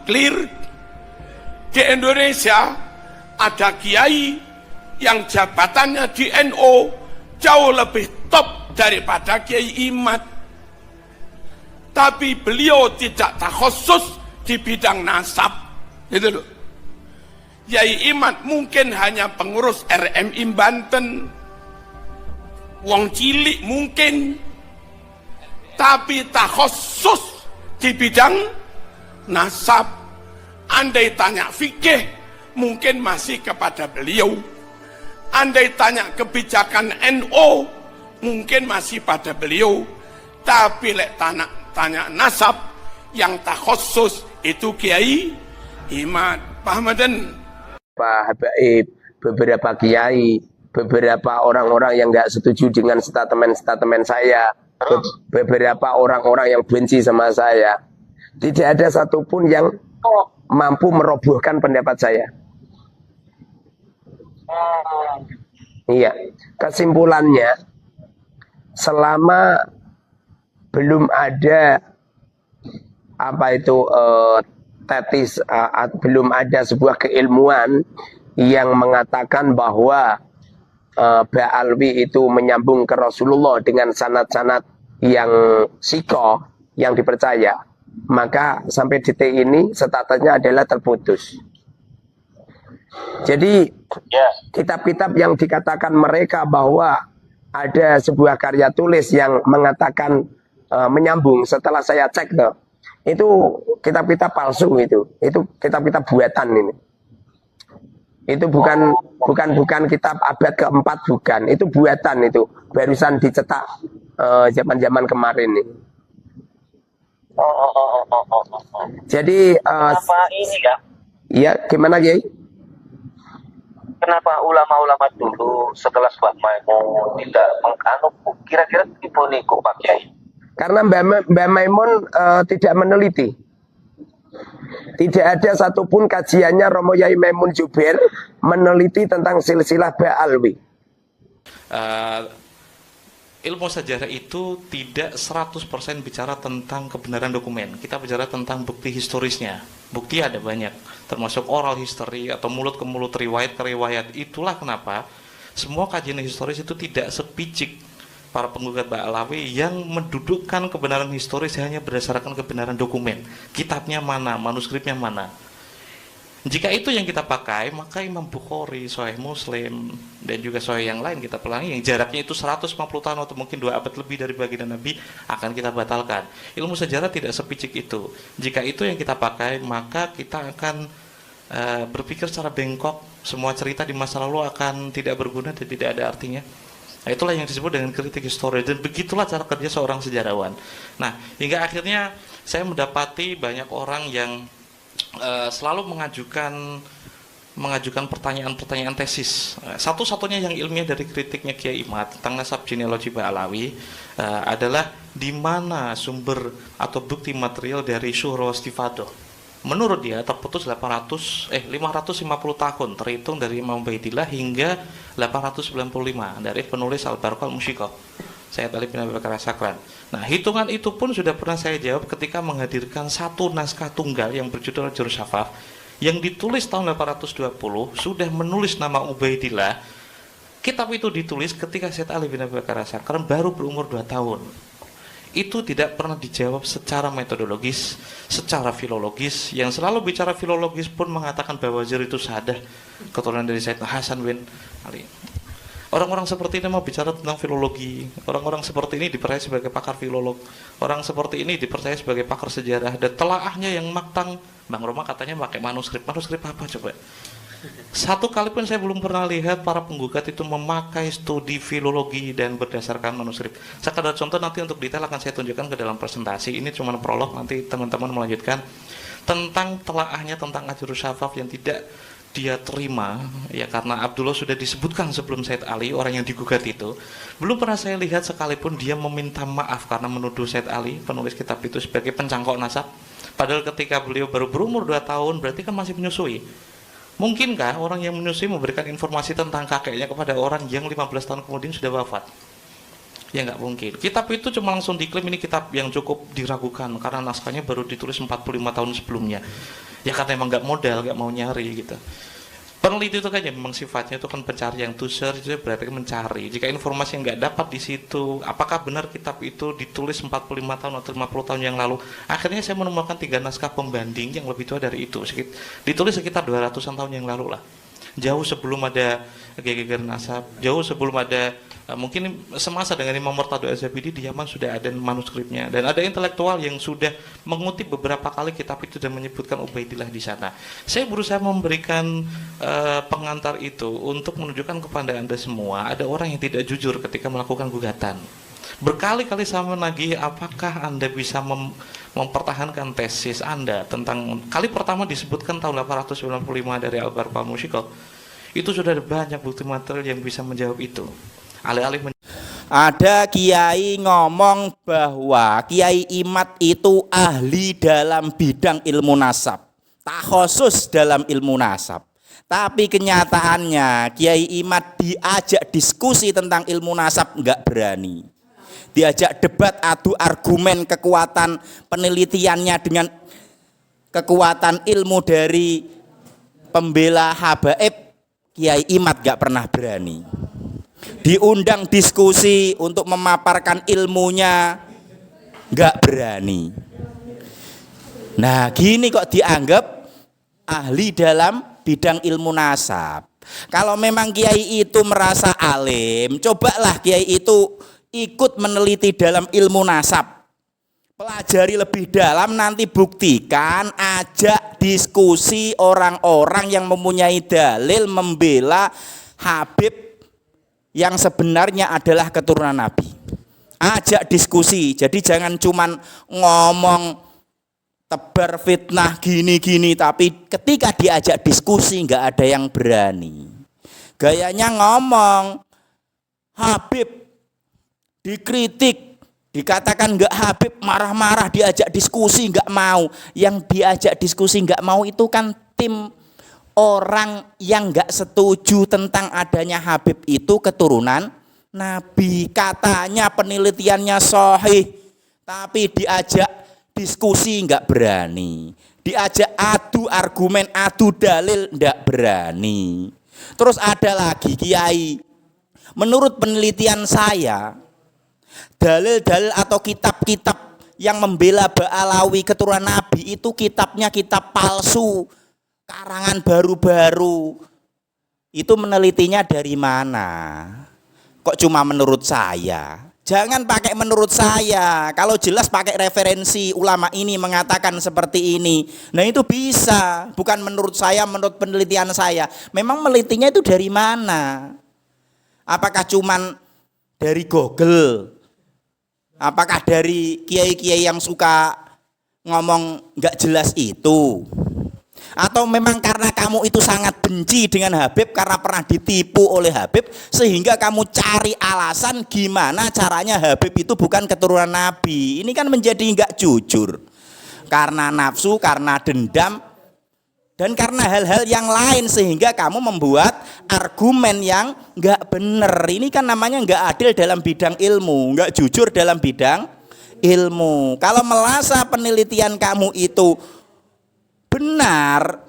clear. Di Indonesia ada kiai yang jabatannya di NU jauh lebih top daripada Kiai Imad, tapi beliau tidak takhusus di bidang nasab, gitu loh. Kiai Imad mungkin hanya pengurus RMI Banten, wong cilik mungkin, tapi takhusus di bidang nasab. Andai tanya fikih, mungkin masih kepada beliau. Andai tanya kebijakan NU, mungkin masih pada beliau. Tapi lek tanya nasab, yang takhusus itu Kiai Imad. Paham den? Pak Habaib, beberapa kiai, beberapa orang-orang yang nggak setuju dengan statement saya, beberapa orang-orang yang benci sama saya, tidak ada satupun yang mampu merobohkan pendapat saya. Iya, kesimpulannya, selama belum ada belum ada sebuah keilmuan yang mengatakan bahwa Ba'alwi itu menyambung ke Rasulullah dengan sanad-sanad yang sikoh, yang dipercaya, maka sampai detik ini statusnya adalah terputus. Jadi kitab-kitab yang dikatakan mereka bahwa ada sebuah karya tulis yang mengatakan menyambung, setelah saya cek tuh, itu kitab-kitab palsu, itu kitab-kitab buatan ini. Itu bukan kitab abad keempat, bukan, itu buatan, itu barusan dicetak zaman-zaman kemarin ini. Jadi kenapa ini ya? Iya, gimana Kiai? Kenapa ulama-ulama dulu setelah Mbah Maimun tidak menganut? Kira-kira tipe niku Pak Kiai? Karena Mbah Maimun tidak meneliti. Tidak ada satupun kajiannya Romo Yai Maimun Jubair meneliti tentang silsilah Ba'alwi. Ilmu sejarah itu tidak 100% bicara tentang kebenaran dokumen. Kita bicara tentang bukti historisnya. Bukti ada banyak, termasuk oral history atau mulut ke mulut, riwayat ke riwayat. Itulah kenapa semua kajian historis itu tidak sepicik para penggugat Ba'alawi yang mendudukkan kebenaran historis hanya berdasarkan kebenaran dokumen. Kitabnya mana, manuskripnya mana. Jika itu yang kita pakai, maka Imam Bukhari, Sahih Muslim, dan juga Sahih yang lain kita pelangi, yang jaraknya itu 150 tahun atau mungkin 2 abad lebih dari baginda Nabi, akan kita batalkan. Ilmu sejarah tidak sepicik itu. Jika itu yang kita pakai, maka kita akan berpikir secara bengkok, semua cerita di masa lalu akan tidak berguna dan tidak ada artinya. Nah, itulah yang disebut dengan kritik histori, dan begitulah cara kerja seorang sejarawan. Nah, hingga akhirnya saya mendapati banyak orang yang selalu mengajukan pertanyaan-pertanyaan tesis. Satu-satunya yang ilmiah dari kritiknya Kiai Imad tentang nasab genealogi Ba'alawi adalah di mana sumber atau bukti material dari Syuhra Wastifadoh. Menurut dia terputus 550 tahun terhitung dari Imam Ubaidillah hingga 895 dari penulis Al-Barqah Al-Musyiqah, Sayyid Ali bin Abi Bakar As-Sakran. Nah, hitungan itu pun sudah pernah saya jawab ketika menghadirkan satu naskah tunggal yang berjudul Jurus Syafaf yang ditulis tahun 820, sudah menulis nama Ubaidillah. Kitab itu ditulis ketika Sayyid Ali bin Abi Bakar As-Sakran baru berumur 2 tahun. Itu tidak pernah dijawab secara metodologis, secara filologis. Yang selalu bicara filologis pun mengatakan bahwa Wazir itu sadah, keturunan dari Sayyid Hasan bin Ali. Orang-orang seperti ini mau bicara tentang filologi. Orang-orang seperti ini dipercaya sebagai pakar filolog. Orang seperti ini dipercaya sebagai pakar sejarah. Dan telaahnya yang maktang. Bang Roma katanya pakai manuskrip. Manuskrip apa coba? Satu kali pun saya belum pernah lihat para penggugat itu memakai studi filologi dan berdasarkan manuskrip. Sekadar contoh, nanti untuk detail akan saya tunjukkan ke dalam presentasi. Ini cuma prolog, nanti teman-teman melanjutkan tentang telaahnya tentang Jurus Syafaf yang tidak dia terima, ya, karena Abdullah sudah disebutkan sebelum Sayyid Ali, orang yang digugat itu. Belum pernah saya lihat sekalipun dia meminta maaf karena menuduh Sayyid Ali, penulis kitab itu, sebagai pencangkok nasab. Padahal ketika beliau baru berumur 2 tahun, berarti kan masih menyusui. Mungkinkah orang yang menyusui memberikan informasi tentang kakeknya kepada orang yang 15 tahun kemudian sudah wafat? Ya nggak mungkin. Kitab itu cuma langsung diklaim ini kitab yang cukup diragukan karena naskahnya baru ditulis 45 tahun sebelumnya. Ya karena emang nggak modal, nggak mau nyari gitu. Peneliti itu kan ya memang sifatnya itu kan pencarian, to search itu berarti mencari. Jika informasi yang nggak dapat di situ, apakah benar kitab itu ditulis 45 tahun atau 50 tahun yang lalu? Akhirnya saya menemukan 3 naskah pembanding yang lebih tua dari itu. Ditulis sekitar 200-an tahun yang lalu lah. Jauh sebelum ada Geger Nasab, jauh sebelum ada mungkin semasa dengan Imam Murtado Az-Zabidi di Yaman sudah ada manuskripnya, dan ada intelektual yang sudah mengutip beberapa kali kitab itu dan menyebutkan Ubaidillah di sana. Saya berusaha memberikan pengantar itu untuk menunjukkan kepada Anda semua ada orang yang tidak jujur ketika melakukan gugatan. Berkali-kali saya menagih apakah Anda bisa mempertahankan tesis Anda tentang, kali pertama disebutkan tahun 895 dari Al-Barqa Al-Mushikal. Itu sudah ada banyak bukti material yang bisa menjawab itu. Alih-alih ada kiai ngomong bahwa Kiai Imad itu ahli dalam bidang ilmu nasab, takhusus dalam ilmu nasab. Tapi kenyataannya Kiai Imad diajak diskusi tentang ilmu nasab nggak berani. Diajak debat adu argumen kekuatan penelitiannya dengan kekuatan ilmu dari pembela habaib, Kiai Imad gak pernah berani. Diundang diskusi untuk memaparkan ilmunya, gak berani. Nah gini kok dianggap ahli dalam bidang ilmu nasab. Kalau memang Kiai itu merasa alim, cobalah Kiai itu ikut meneliti dalam ilmu nasab, pelajari lebih dalam, nanti buktikan, ajak diskusi orang-orang yang mempunyai dalil membela Habib yang sebenarnya adalah keturunan Nabi. Ajak diskusi, jadi jangan cuman ngomong tebar fitnah gini-gini, tapi ketika diajak diskusi nggak ada yang berani. Gayanya ngomong Habib dikritik, dikatakan nggak Habib, marah-marah, diajak diskusi nggak mau. Yang diajak diskusi nggak mau itu kan tim orang yang nggak setuju tentang adanya Habib itu keturunan Nabi. Katanya penelitiannya sahih, tapi diajak diskusi nggak berani, diajak adu argumen, adu dalil nggak berani. Terus ada lagi kiai, menurut penelitian saya, dalil-dalil atau kitab-kitab yang membela Ba'alawi keturunan Nabi itu kitabnya kitab palsu, karangan baru-baru. Itu menelitinya dari mana? Kok cuma menurut saya? Jangan pakai menurut saya. Kalau jelas pakai referensi, ulama ini mengatakan seperti ini. Nah itu bisa, bukan menurut saya, menurut penelitian saya. Memang melitinya itu dari mana? Apakah cuman dari Google? Apakah dari kiai-kiai yang suka ngomong nggak jelas itu? Atau memang karena kamu itu sangat benci dengan Habib karena pernah ditipu oleh Habib, sehingga kamu cari alasan gimana caranya Habib itu bukan keturunan Nabi? Ini kan menjadi nggak jujur. Karena nafsu, karena dendam, dan karena hal-hal yang lain, sehingga kamu membuat argumen yang nggak benar. Ini kan namanya nggak adil dalam bidang ilmu, nggak jujur dalam bidang ilmu. Kalau merasa penelitian kamu itu benar,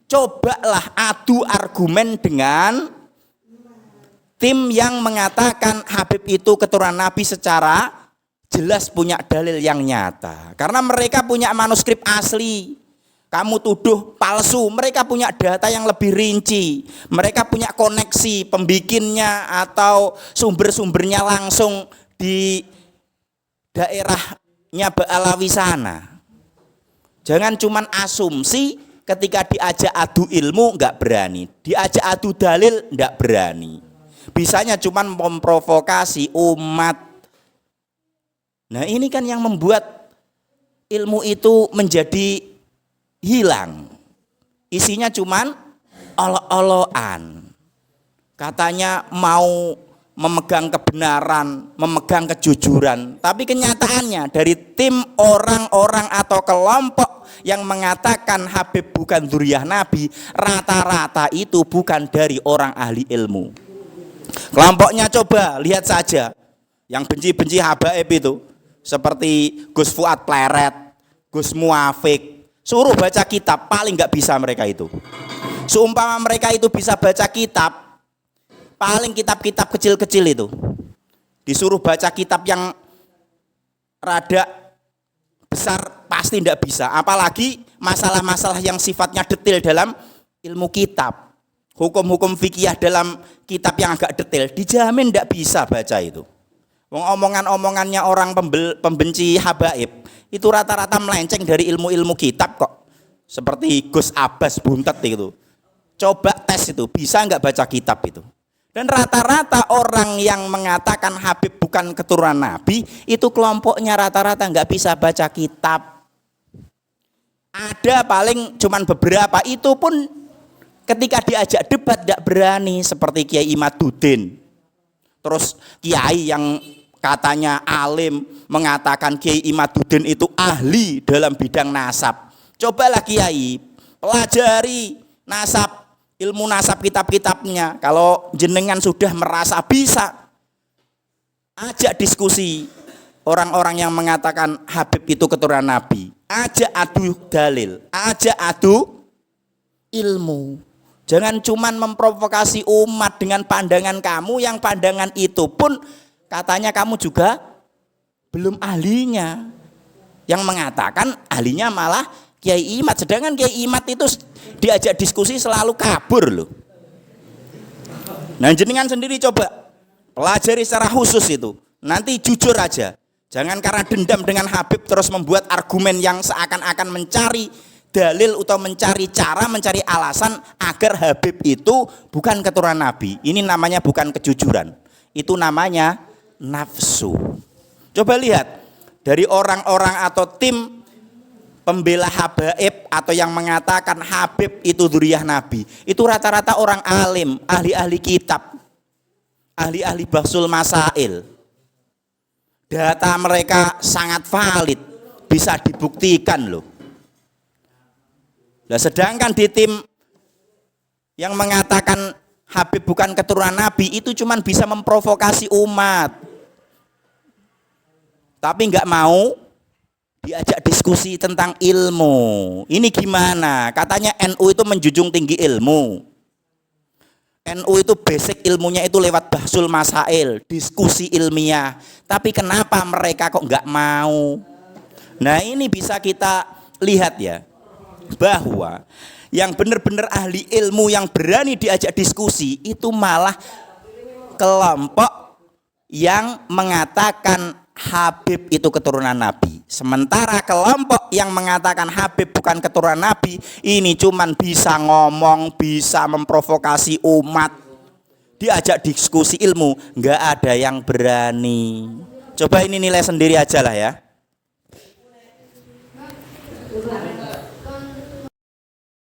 cobalah adu argumen dengan tim yang mengatakan Habib itu keturunan Nabi secara jelas, punya dalil yang nyata. Karena mereka punya manuskrip asli. Kamu tuduh palsu, mereka punya data yang lebih rinci. Mereka punya koneksi pembikinnya atau sumber-sumbernya langsung di daerahnya Ba'alawi sana. Jangan cuman asumsi, ketika diajak adu ilmu nggak berani, diajak adu dalil nggak berani. Bisanya cuman memprovokasi umat. Nah ini kan yang membuat ilmu itu menjadi hilang. Isinya cuman olo-oloan. Katanya mau memegang kebenaran, memegang kejujuran, tapi kenyataannya dari tim orang-orang atau kelompok yang mengatakan Habib bukan dzurriyyah Nabi, rata-rata itu bukan dari orang ahli ilmu. Kelompoknya coba lihat saja, yang benci-benci habaib itu seperti Gus Fuad Pleret, Gus Muafik, Suruh baca kitab, paling nggak bisa mereka itu. Seumpama mereka itu bisa baca kitab, paling kitab-kitab kecil-kecil itu. Disuruh baca kitab yang rada besar, pasti tidak bisa. Apalagi masalah-masalah yang sifatnya detail dalam ilmu kitab. Hukum-hukum fikih dalam kitab yang agak detail, dijamin tidak bisa baca itu. Omongan-omongannya orang pembenci habaib itu rata-rata melenceng dari ilmu-ilmu kitab kok. Seperti Gus Abbas Buntet itu. Coba tes itu, bisa nggak baca kitab itu. Dan rata-rata orang yang mengatakan Habib bukan keturunan Nabi, itu kelompoknya rata-rata nggak bisa baca kitab. Ada paling cuman beberapa, itu pun ketika diajak debat tidak berani, seperti Kiai Imaduddin. Terus kiai yang katanya alim mengatakan Kiai Imaduddin itu ahli dalam bidang nasab. Cobalah kiai pelajari nasab, ilmu nasab kitab-kitabnya. Kalau jenengan sudah merasa bisa, ajak diskusi orang-orang yang mengatakan Habib itu keturunan Nabi. Ajak adu dalil, ajak adu ilmu. Jangan cuman memprovokasi umat dengan pandangan kamu yang pandangan itu pun katanya kamu juga belum ahlinya. Yang mengatakan ahlinya malah Kiai Imad, sedangkan Kiai Imad itu diajak diskusi selalu kabur loh. Nah jenengan sendiri coba pelajari secara khusus itu. Nanti jujur aja. Jangan karena dendam dengan Habib terus membuat argumen yang seakan-akan mencari dalil atau mencari cara, mencari alasan agar Habib itu bukan keturunan Nabi. Ini namanya bukan kejujuran. Itu namanya nafsu. Coba lihat dari orang-orang atau tim pembela habaib atau yang mengatakan Habib itu dzurriyyah Nabi. Itu rata-rata orang alim, ahli-ahli kitab, ahli-ahli bahsul masail. Data mereka sangat valid, bisa dibuktikan loh. Nah, sedangkan di tim yang mengatakan Habib bukan keturunan Nabi itu cuman bisa memprovokasi umat, tapi nggak mau diajak diskusi tentang ilmu. Ini gimana? Katanya NU itu menjunjung tinggi ilmu. NU itu basic ilmunya itu lewat bahsul masail, diskusi ilmiah. Tapi kenapa mereka kok nggak mau? Nah ini bisa kita lihat ya, bahwa yang benar-benar ahli ilmu yang berani diajak diskusi itu malah kelompok yang mengatakan Habib itu keturunan Nabi. Sementara kelompok yang mengatakan Habib bukan keturunan Nabi ini cuman bisa ngomong, bisa memprovokasi umat, diajak diskusi ilmu, nggak ada yang berani. Coba ini nilai sendiri aja lah ya.